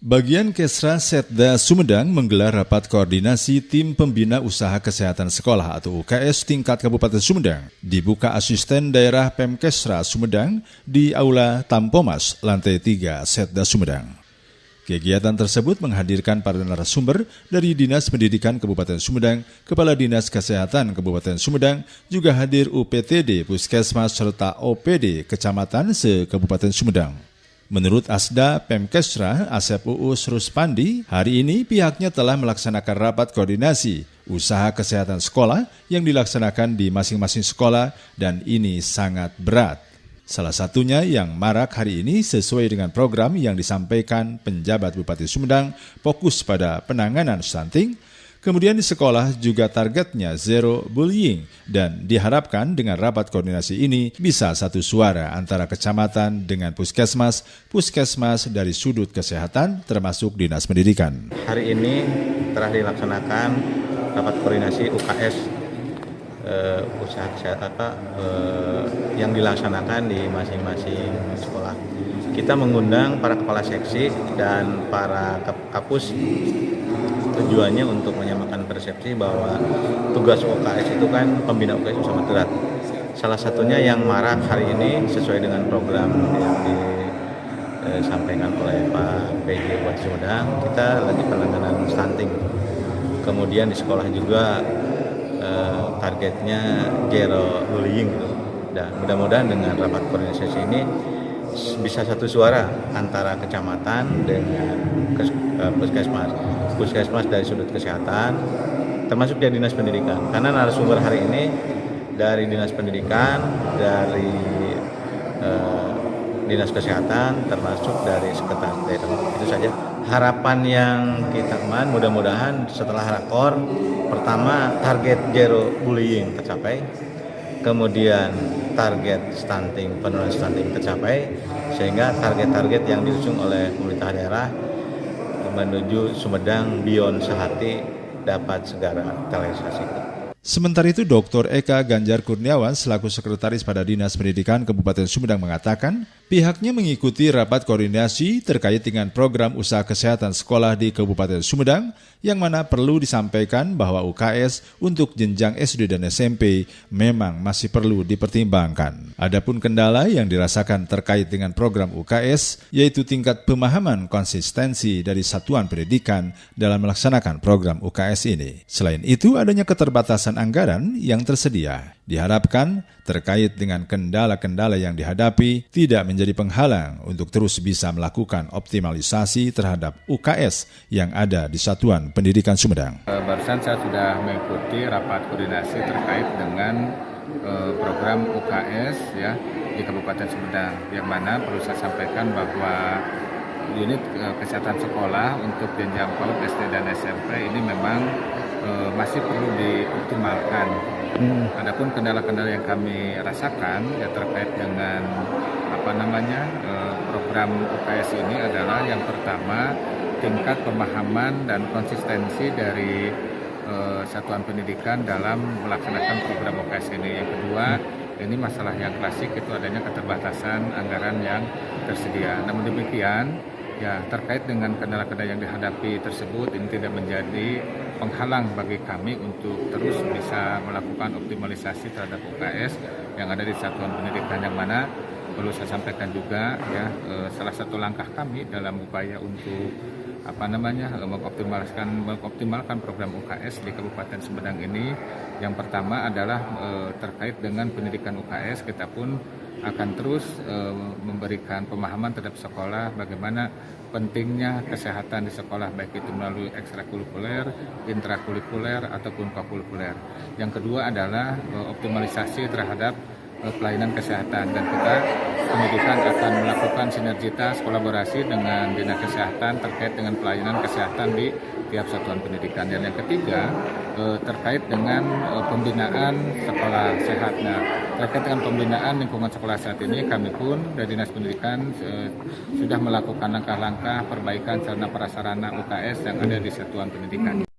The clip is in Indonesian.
Bagian Kesra Setda Sumedang menggelar rapat koordinasi tim pembina usaha kesehatan sekolah atau UKS tingkat Kabupaten Sumedang. Dibuka asisten daerah Pemkesra Sumedang di Aula Tampomas, lantai 3 Setda Sumedang. Kegiatan tersebut menghadirkan para narasumber dari Dinas Pendidikan Kabupaten Sumedang, Kepala Dinas Kesehatan Kabupaten Sumedang, juga hadir UPTD, Puskesmas, serta OPD Kecamatan se-Kabupaten Sumedang. Menurut Asda Pemkesra Asep Uus Ruspandi, hari ini pihaknya telah melaksanakan rapat koordinasi usaha kesehatan sekolah yang dilaksanakan di masing-masing sekolah dan ini sangat berat. Salah satunya yang marak hari ini sesuai dengan program yang disampaikan penjabat Bupati Sumedang fokus pada penanganan stunting. Kemudian di sekolah juga targetnya zero bullying dan diharapkan dengan rapat koordinasi ini bisa satu suara antara kecamatan dengan puskesmas dari sudut kesehatan termasuk Dinas Pendidikan. Hari ini telah dilaksanakan rapat koordinasi UKS usaha kesehatan yang dilaksanakan di masing-masing sekolah. Kita mengundang para kepala seksi dan para kapus. Tujuannya untuk menyamakan persepsi bahwa tugas UKS itu kan pembina UKS itu sangat berat. Salah satunya yang marak hari ini sesuai dengan program yang disampaikan oleh Pak PJ Bupati Sumedang, kita lagi penanganan stunting. Kemudian di sekolah juga targetnya zero bullying gitu. Dan mudah-mudahan dengan rapat koordinasi ini bisa satu suara antara kecamatan dengan puskesmas dari sudut kesehatan termasuk dari Dinas Pendidikan, karena narasumber hari ini dari Dinas Pendidikan, dari Dinas Kesehatan termasuk dari Sekretaris Daerah. Itu saja harapan yang kita mudah-mudahan setelah rakor pertama target zero bullying tercapai, kemudian target stunting, penurunan stunting tercapai, sehingga target-target yang diusung oleh pemerintah daerah menuju Sumedang Beyond Sehati dapat segera terrealisasi. Sementara itu, Dr. Eka Ganjar Kurniawan selaku Sekretaris pada Dinas Pendidikan Kabupaten Sumedang mengatakan, pihaknya mengikuti rapat koordinasi terkait dengan program usaha kesehatan sekolah di Kabupaten Sumedang, yang mana perlu disampaikan bahwa UKS untuk jenjang SD dan SMP memang masih perlu dipertimbangkan. Adapun kendala yang dirasakan terkait dengan program UKS, yaitu tingkat pemahaman konsistensi dari satuan pendidikan dalam melaksanakan program UKS ini. Selain itu, adanya keterbatasan anggaran yang tersedia. Diharapkan terkait dengan kendala-kendala yang dihadapi tidak menjadi penghalang untuk terus bisa melakukan optimalisasi terhadap UKS yang ada di Satuan Pendidikan Sumedang. Barusan saya sudah mengikuti rapat koordinasi terkait dengan program UKS ya di Kabupaten Sumedang, yang mana perlu saya sampaikan bahwa unit kesehatan sekolah untuk jenjang PAUD, SD dan SMP ini memang masih perlu dioptimalkan. Adapun kendala-kendala yang kami rasakan ya terkait dengan program UKS ini adalah yang pertama tingkat pemahaman dan konsistensi dari satuan pendidikan dalam melaksanakan program UKS ini. Yang kedua, ini masalah yang klasik itu adanya keterbatasan anggaran yang tersedia. Namun demikian, ya terkait dengan kendala-kendala yang dihadapi tersebut, ini tidak menjadi penghalang bagi kami untuk terus bisa melakukan optimalisasi terhadap UKS yang ada di satuan pendidikan, yang mana perlu saya sampaikan juga ya salah satu langkah kami dalam upaya untuk mengoptimalkan program UKS di Kabupaten Sumedang ini, yang pertama adalah terkait dengan pendidikan UKS, kita pun akan terus memberikan pemahaman terhadap sekolah bagaimana pentingnya kesehatan di sekolah, baik itu melalui ekstrakurikuler, intrakurikuler ataupun kokurikuler. Yang kedua adalah optimalisasi terhadap pelayanan kesehatan, dan kita pendidikan akan melakukan sinergitas kolaborasi dengan Dinas Kesehatan terkait dengan pelayanan kesehatan di tiap satuan pendidikan. Dan yang ketiga terkait dengan pembinaan sekolah sehat. Nah, terkait dengan pembinaan lingkungan sekolah sehat ini, kami pun dari Dinas Pendidikan sudah melakukan langkah-langkah perbaikan sarana prasarana UKS yang ada di satuan pendidikan.